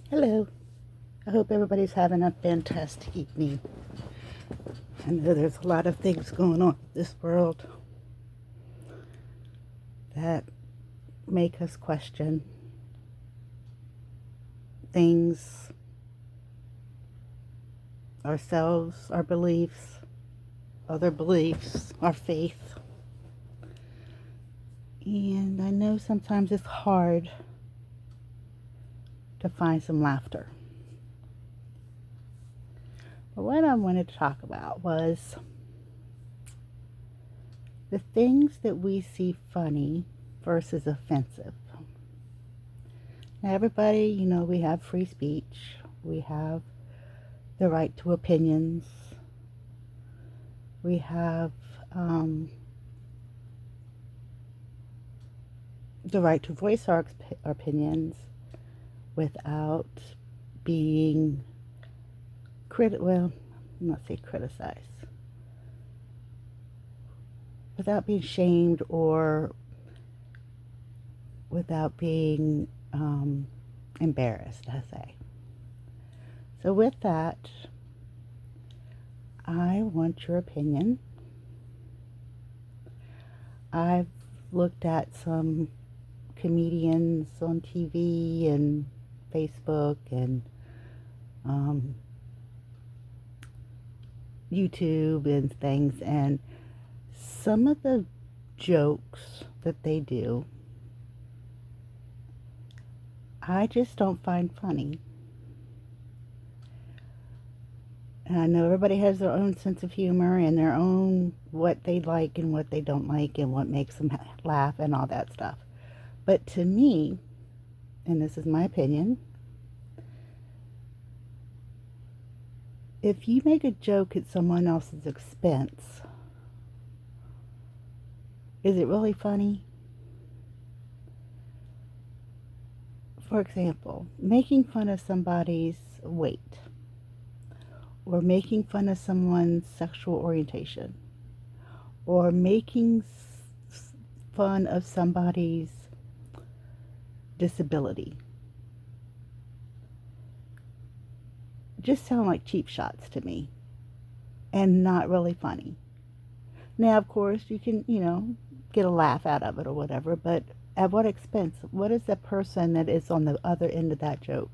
Hello. I hope everybody's having a fantastic evening. I know there's a lot of things going on in this world that make us question things, ourselves, our beliefs, other beliefs, our faith. And I know sometimes it's hard to find some laughter. But what I wanted to talk about was the things that we see funny versus offensive. Now, everybody, we have free speech. We have the right to opinions. We have the right to voice our opinions without being well, not say criticized, without being shamed or without being embarrassed, I say. So with that, I want your opinion. I've looked at some comedians on TV and Facebook and YouTube and things, and some of the jokes that they do, I just don't find funny. And I know everybody has their own sense of humor and their own what they like and what they don't like and what makes them laugh and all that stuff. But to me, and this is my opinion, if you make a joke at someone else's expense, is it really funny? For example, making fun of somebody's weight or making fun of someone's sexual orientation or making fun of somebody's disability just sound like cheap shots to me and not really funny. Now, of course, you can, get a laugh out of it or whatever, but at what expense? What does the person that is on the other end of that joke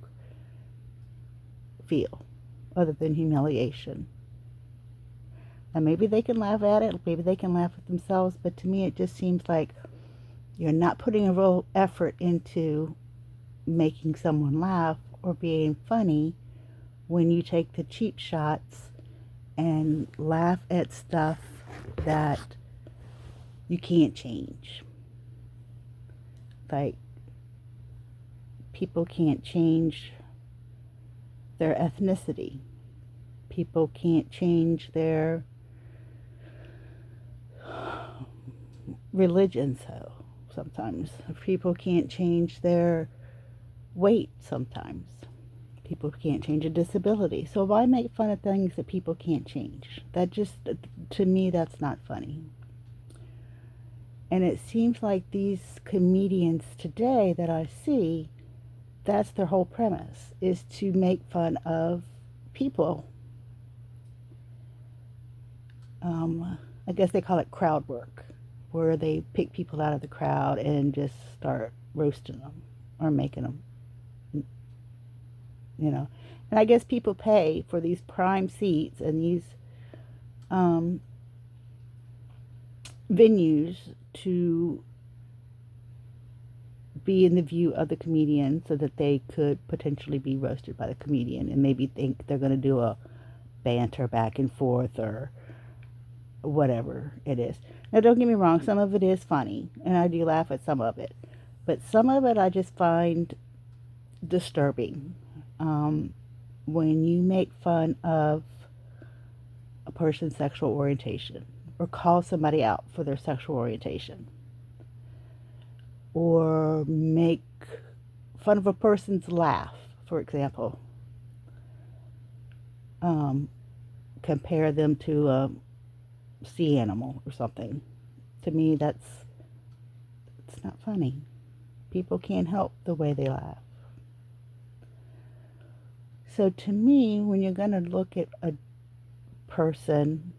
feel other than humiliation? And maybe they can laugh at it, maybe they can laugh at themselves, but to me it just seems like you're not putting a real effort into making someone laugh or being funny when you take the cheap shots and laugh at stuff that you can't change. Like, people can't change their ethnicity. People can't change their religion, so sometimes. People can't change their weight sometimes. People can't change a disability. So why make fun of things that people can't change? That just, to me, that's not funny. And it seems like these comedians today that I see, that's their whole premise, is to make fun of people. I guess they call it crowd work, where they pick people out of the crowd and just start roasting them or making them, And I guess people pay for these prime seats and these venues to be in the view of the comedian so that they could potentially be roasted by the comedian and maybe think they're going to do a banter back and forth or whatever it is. Now, don't get me wrong, some of it is funny, and I do laugh at some of it. But some of it I just find disturbing. When you make fun of a person's sexual orientation or call somebody out for their sexual orientation or make fun of a person's laugh, for example, compare them to a sea animal or something. To me, it's not funny. People can't help the way they laugh. So to me, when you're going to look at a person,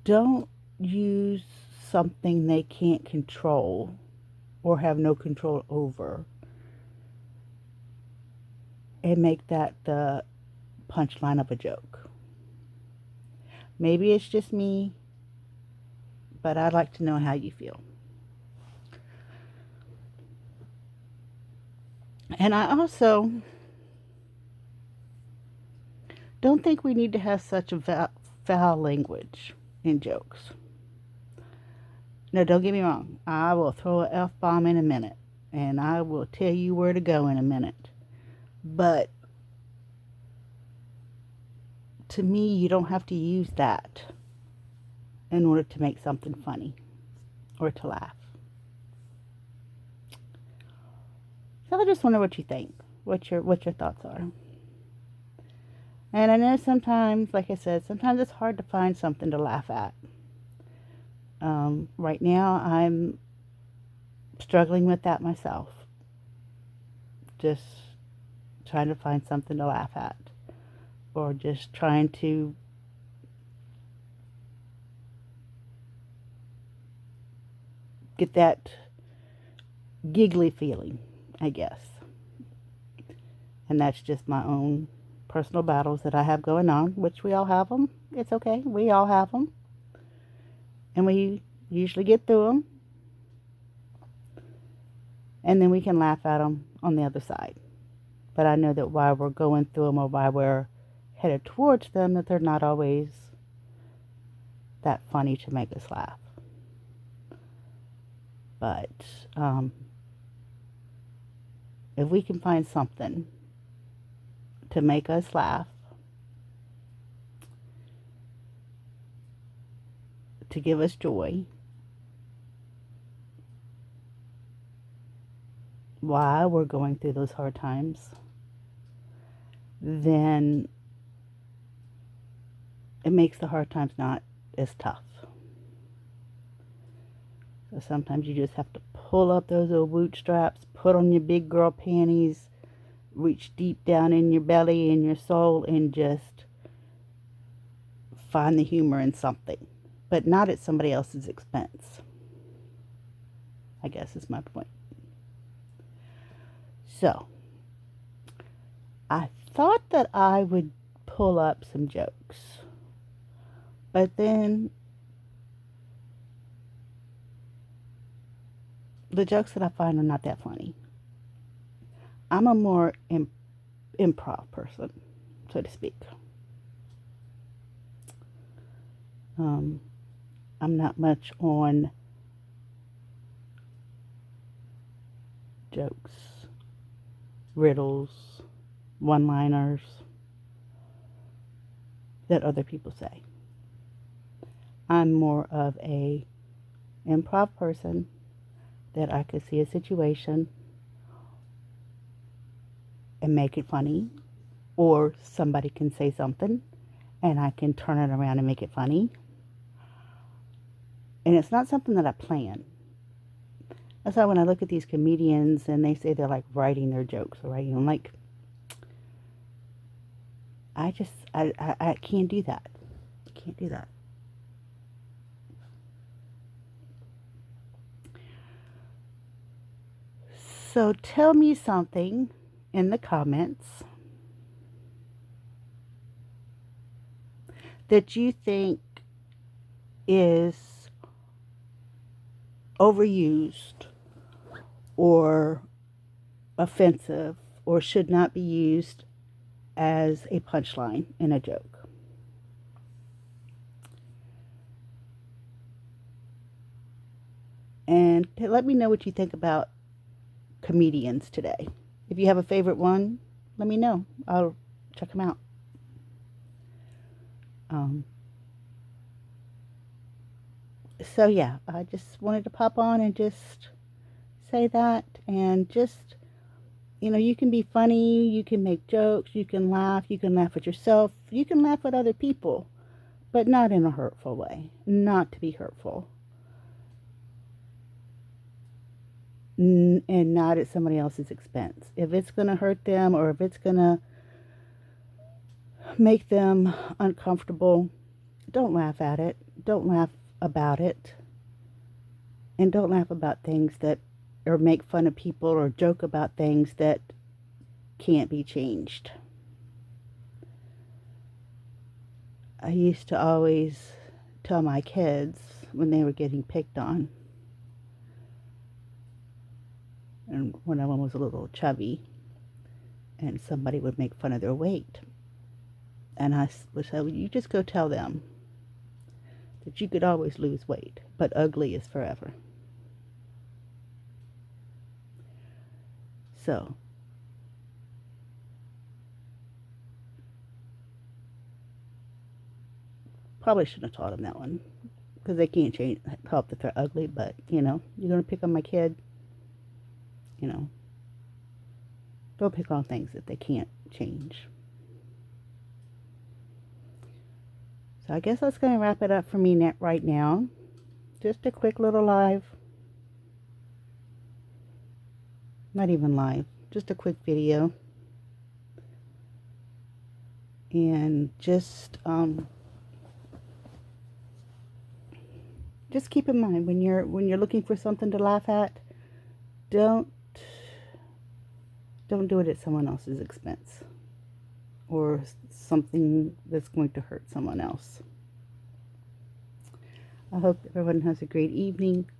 don't use something they can't control or have no control over and make that the punchline of a joke. Maybe it's just me, but I'd like to know how you feel. And I also don't think we need to have such a foul language in jokes. No, don't get me wrong. I will throw an F-bomb in a minute, and I will tell you where to go in a minute. But to me, you don't have to use that in order to make something funny or to laugh. So I just wonder what you think, what your thoughts are. And I know sometimes, like I said, sometimes it's hard to find something to laugh at. Right now, I'm struggling with that myself. Just trying to find something to laugh at, or just trying to get that giggly feeling, I guess. And that's just my own personal battles that I have going on, which we all have them. It's okay. We all have them. And we usually get through them. And then we can laugh at them on the other side. But I know that while we're going through them or while we're headed towards them, that they're not always that funny to make us laugh. But if we can find something to make us laugh, to give us joy, while we're going through those hard times, then it makes the hard times not as tough. So sometimes you just have to pull up those old bootstraps, put on your big girl panties, reach deep down in your belly and your soul, and just find the humor in something, but not at somebody else's expense, I guess is my point. So, I thought that I would pull up some jokes, but then the jokes that I find are not that funny. I'm a more improv person, so to speak. I'm not much on jokes, riddles, one-liners that other people say. I'm more of a improv person that I could see a situation and make it funny, or somebody can say something and I can turn it around and make it funny. And it's not something that I plan. That's why when I look at these comedians and they say they're like writing their jokes, right? I'm like, I can't do that. I can't do that. So tell me something in the comments that you think is overused or offensive or should not be used as a punchline in a joke. And let me know what you think about comedians today. If you have a favorite one, let me know. I'll check them out. So yeah, I just wanted to pop on and just say that, and just, you can be funny, you can make jokes, you can laugh at yourself, you can laugh at other people, but not in a hurtful way, not to be hurtful. and not at somebody else's expense. If it's going to hurt them or if it's going to make them uncomfortable, don't laugh at it. Don't laugh about it. And don't laugh about things that, or make fun of people or joke about things that can't be changed. I used to always tell my kids when they were getting picked on, and one of them was a little chubby, and somebody would make fun of their weight. And I would say, well, you just go tell them that you could always lose weight, but ugly is forever. So, probably shouldn't have taught them that one, because they can't help that they're ugly, but, you're going to pick on my kid, don't pick on things that they can't change. So I guess that's going to wrap it up for me right now. Just a quick little live. Not even live. Just a quick video. And just keep in mind when you're looking for something to laugh at, don't do it at someone else's expense or something that's going to hurt someone else. I hope everyone has a great evening.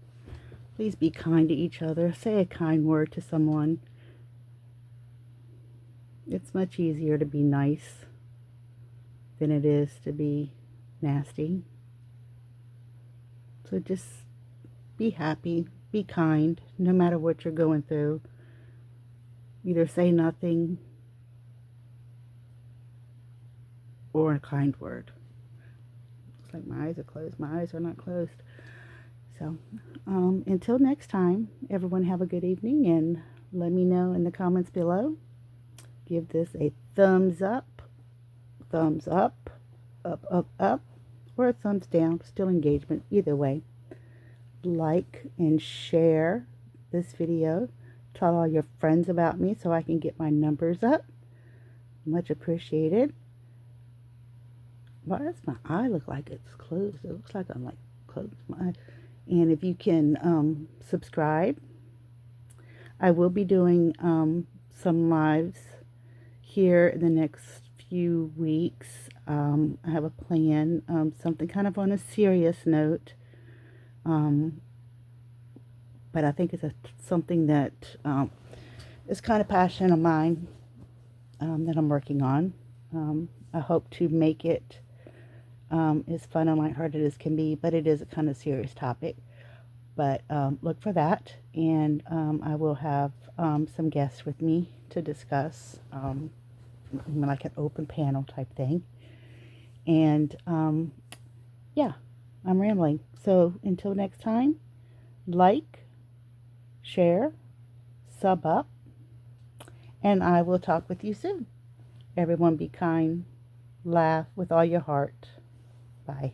Please be kind to each other. Say a kind word to someone. It's much easier to be nice than it is to be nasty. So just be happy, be kind, no matter what you're going through. Either say nothing or a kind word. Looks like my eyes are closed. My eyes are not closed. So, until next time, everyone have a good evening, and let me know in the comments below. Give this a thumbs up, up, or a thumbs down. Still engagement, either way. Like and share this video. Tell all your friends about me so I can get my numbers up. Much appreciated. Why does my eye look like it's closed? It looks like I'm closed my eye. And if you can subscribe, I will be doing some lives here in the next few weeks. I have a plan, something kind of on a serious note. But I think it's something that is kind of passion of mine that I'm working on. I hope to make it as fun and lighthearted as can be, but it is a kind of serious topic. But look for that, and I will have some guests with me to discuss, like an open panel type thing. And yeah, I'm rambling. So until next time, like, share, sub up, and I will talk with you soon. Everyone be kind, laugh with all your heart. Bye.